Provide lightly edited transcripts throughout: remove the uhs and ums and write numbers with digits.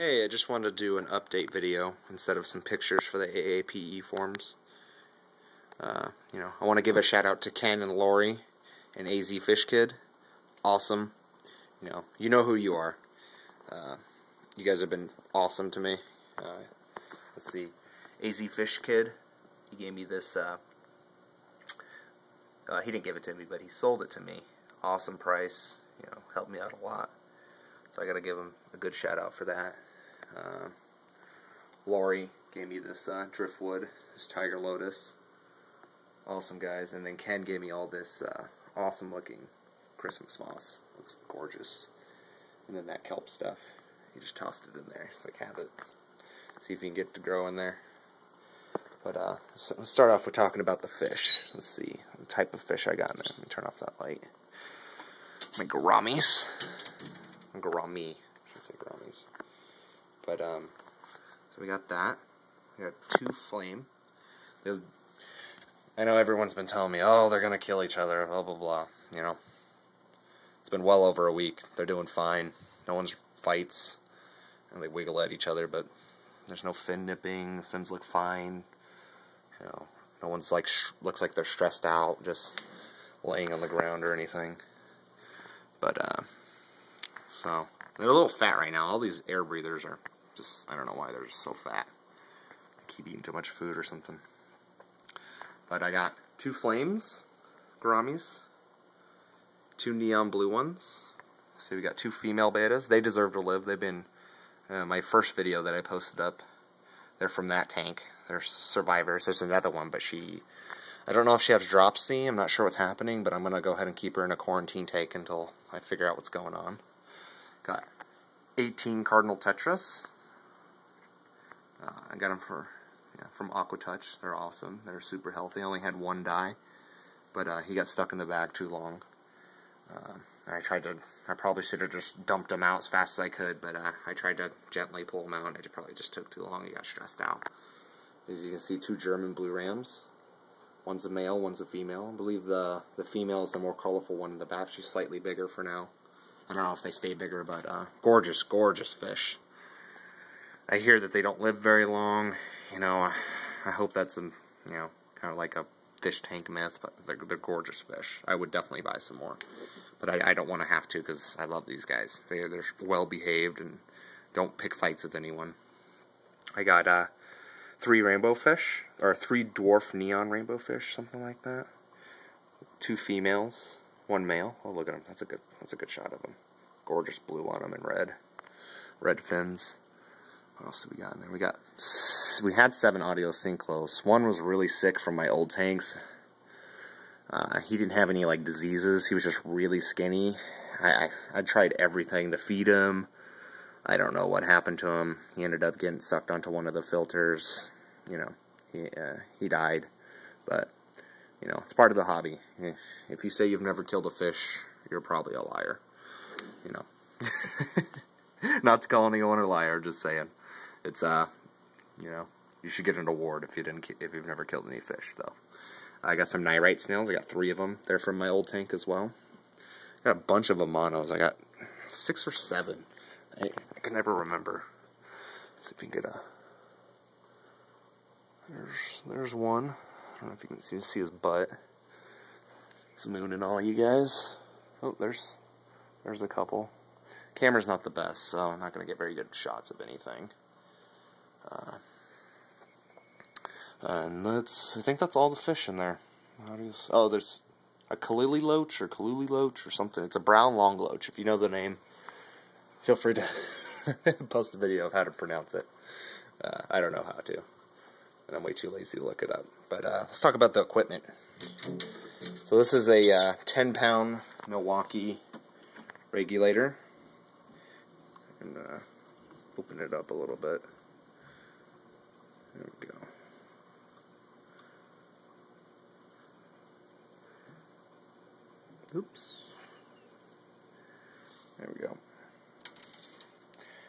Hey, I just wanted to do an update video instead of some pictures for the AAPE forms. I want to give a shout out to Ken and Lori and AZ Fish Kid. Awesome. You know who you are. You guys have been awesome to me. Let's see. AZ Fish Kid, he gave me this, he didn't give it to me, but he sold it to me. Awesome price, helped me out a lot. So I gotta give him a good shout out for that. Lori gave me this driftwood, this Tiger Lotus. Awesome, guys. And then Ken gave me all this awesome looking Christmas moss. Looks gorgeous. And then that kelp stuff. He just tossed it in there. It's like, have it. See if you can get it to grow in there. But let's start off with talking about the fish. Let's see the type of fish I got in there. Let me turn off that light. My gouramis. Gourami. I should say gouramis. But, so we got that. We got 2 flame. I know everyone's been telling me, oh, they're going to kill each other, blah, blah, blah. It's been well over a week. They're doing fine. No one's fights. And they wiggle at each other, but there's no fin nipping. The fins look fine. No one's like, looks like they're stressed out, just laying on the ground or anything. But, so, they're a little fat right now. All these air breathers are just, I don't know why they're just so fat. They keep eating too much food or something. But I got 2 flames, gouramis, 2 neon blue ones. So we got 2 female betas. They deserve to live. They've been, my first video that I posted up, they're from that tank. They're survivors. There's another one, but I don't know if she has dropsy. I'm not sure what's happening, but I'm going to go ahead and keep her in a quarantine tank until I figure out what's going on. Got 18 cardinal tetras. I got them from AquaTouch. They're awesome. They're super healthy. I only had 1 die, but he got stuck in the bag too long. I probably should have just dumped him out as fast as I could, but I tried to gently pull him out, and it probably just took too long. He got stressed out. As you can see, 2 German blue rams. One's a male, one's a female. I believe the female is the more colorful one in the back. She's slightly bigger for now. I don't know if they stay bigger, but gorgeous, gorgeous fish. I hear that they don't live very long. I hope that's kind of like a fish tank myth, but they're gorgeous fish. I would definitely buy some more, but I don't want to have to because I love these guys. They're well behaved and don't pick fights with anyone. I got 3 rainbow fish, or 3 dwarf neon rainbow fish, something like that. 2 females, 1 male. Oh, look at him. That's a good shot of him. Gorgeous blue on him and red fins. What else do we got in there? We had 7 audio synchlos. 1 was really sick from my old tanks. He didn't have any like diseases. He was just really skinny. I tried everything to feed him. I don't know what happened to him. He ended up getting sucked onto one of the filters. He died. But it's part of the hobby. If you say you've never killed a fish, you're probably a liar. Not to call anyone a liar, just saying. It's you should get an award if you've never killed any fish, though. I got some nyrite snails. I got 3 of them. They're from my old tank as well. I got a bunch of monos. I got 6 or 7. I can never remember. Let's see if we can get a. There's one. I don't know if you can see his butt. It's mooning all you guys. Oh, there's a couple. Camera's not the best, so I'm not going to get very good shots of anything. And I think that's all the fish in there. Oh, there's a Kalili loach or something. It's a brown long loach. If you know the name, feel free to post a video of how to pronounce it. I don't know how to, and I'm way too lazy to look it up. But let's talk about the equipment. So this is a 10-pound Milwaukee regulator. And open it up a little bit. There we go. Oops. There we go.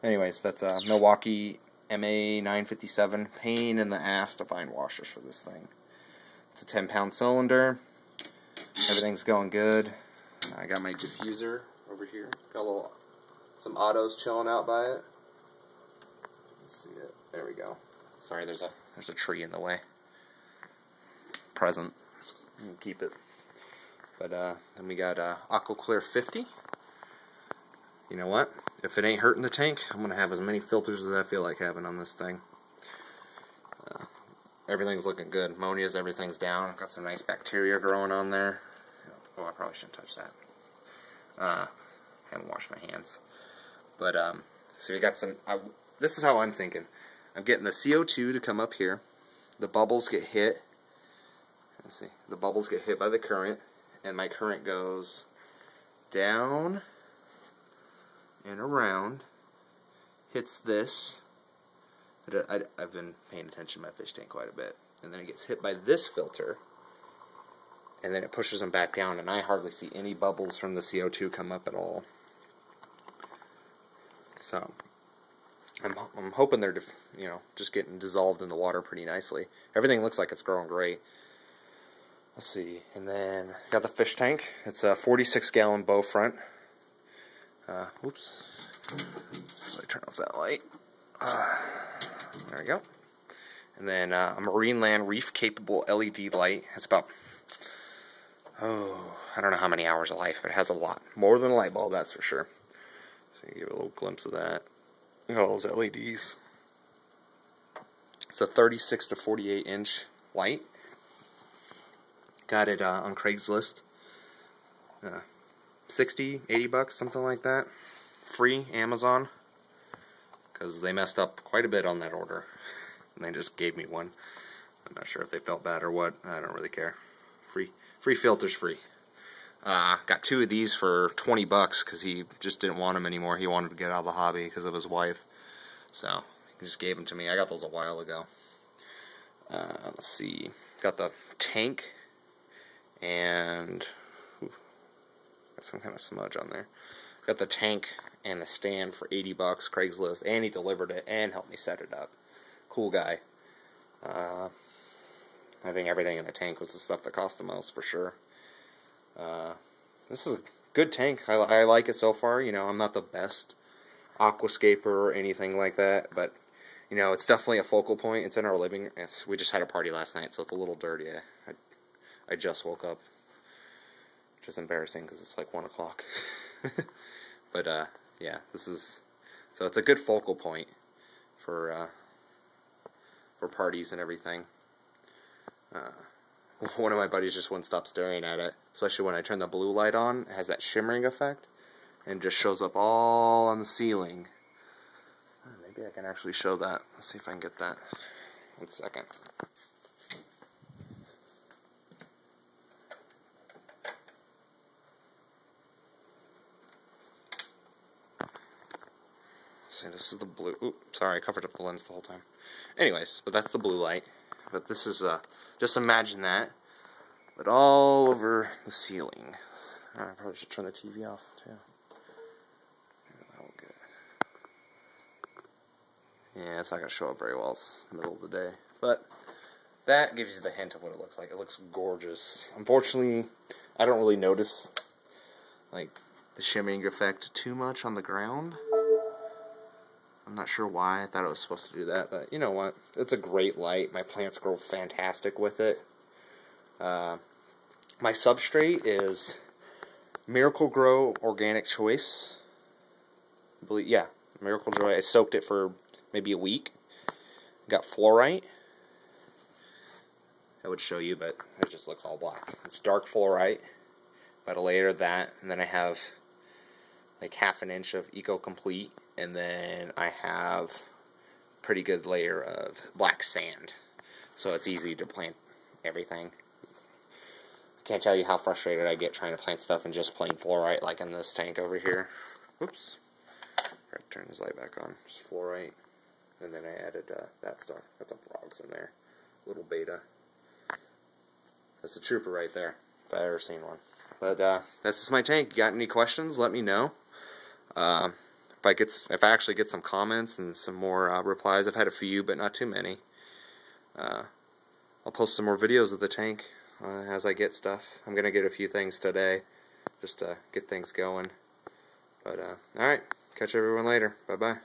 Anyways, that's a Milwaukee MA957. Pain in the ass to find washers for this thing. It's a 10-pound cylinder. Everything's going good. I got my diffuser over here. Got some autos chilling out by it. Let's see it. There we go. Sorry, there's a tree in the way. Present. You can keep it. But then we got Aqua Clear 50. You know what? If it ain't hurting the tank, I'm gonna have as many filters as I feel like having on this thing. Everything's looking good. Ammonia's, everything's down. Got some nice bacteria growing on there. Oh, I probably shouldn't touch that. Haven't washed my hands. But so we got some. This is how I'm thinking. I'm getting the CO2 to come up here. The bubbles get hit. Let's see. The bubbles get hit by the current, and my current goes down and around. Hits this. I've been paying attention to my fish tank quite a bit. And then it gets hit by this filter, and then it pushes them back down, and I hardly see any bubbles from the CO2 come up at all. So I'm hoping they're just getting dissolved in the water pretty nicely. Everything looks like it's growing great. Let's see, and then got the fish tank. It's a 46-gallon Bowfront. Oops. Let's turn off that light. There we go. And then a Marineland reef-capable LED light. Has about, I don't know how many hours of life, but it has a lot. More than a light bulb, that's for sure. So you give a little glimpse of that. Look at all those LEDs. It's a 36 to 48 inch light. Got it on Craigslist. 60, 80 bucks, something like that. Free Amazon. Because they messed up quite a bit on that order. And they just gave me one. I'm not sure if they felt bad or what. I don't really care. Free filters free. Got 2 of these for 20 bucks because he just didn't want them anymore. He wanted to get out of the hobby because of his wife. So, he just gave them to me. I got those a while ago. Let's see. Got the tank and got some kind of smudge on there. Got the tank and the stand for 80 bucks, Craigslist, and he delivered it and helped me set it up. Cool guy. I think everything in the tank was the stuff that cost the most, for sure. This is a good tank. I like it so far. You know, I'm not the best aquascaper or anything like that, but, you know, it's definitely a focal point. It's in our living room. We just had a party last night, so it's a little dirty. I just woke up, which is embarrassing because it's like 1 o'clock. But, yeah, so it's a good focal point for parties and everything. One of my buddies just wouldn't stop staring at it, especially when I turn the blue light on. It has that shimmering effect, and just shows up all on the ceiling. Maybe I can actually show that. Let's see if I can get that. 1 second. See, this is the blue. Oops, sorry, I covered up the lens the whole time. Anyways, but that's the blue light. But this is, just imagine that, but all over the ceiling. I probably should turn the TV off, too. Yeah, it's not going to show up very well. It's the middle of the day. But that gives you the hint of what it looks like. It looks gorgeous. Unfortunately, I don't really notice, like, the shimmering effect too much on the ground. I'm not sure why. I thought it was supposed to do that, but you know what? It's a great light. My plants grow fantastic with it. My substrate is Miracle Grow Organic Choice. Yeah, Miracle Joy. I soaked it for maybe a week. Got fluorite. I would show you, but it just looks all black. It's dark fluorite. About a layer of that, and then I have like ½ an inch of Eco Complete, and then I have a pretty good layer of black sand. So it's easy to plant everything. I can't tell you how frustrated I get trying to plant stuff in just plain fluorite, like in this tank over here. Whoops. Right, turn this light back on. Just fluorite. And then I added that stuff. Got some frogs in there. Little beta. That's a trooper right there, if I've ever seen one. But that's just my tank. Got any questions? Let me know. If I actually get some comments and some more replies, I've had a few, but not too many. I'll post some more videos of the tank as I get stuff. I'm gonna get a few things today, just to get things going. But alright, catch everyone later. Bye bye.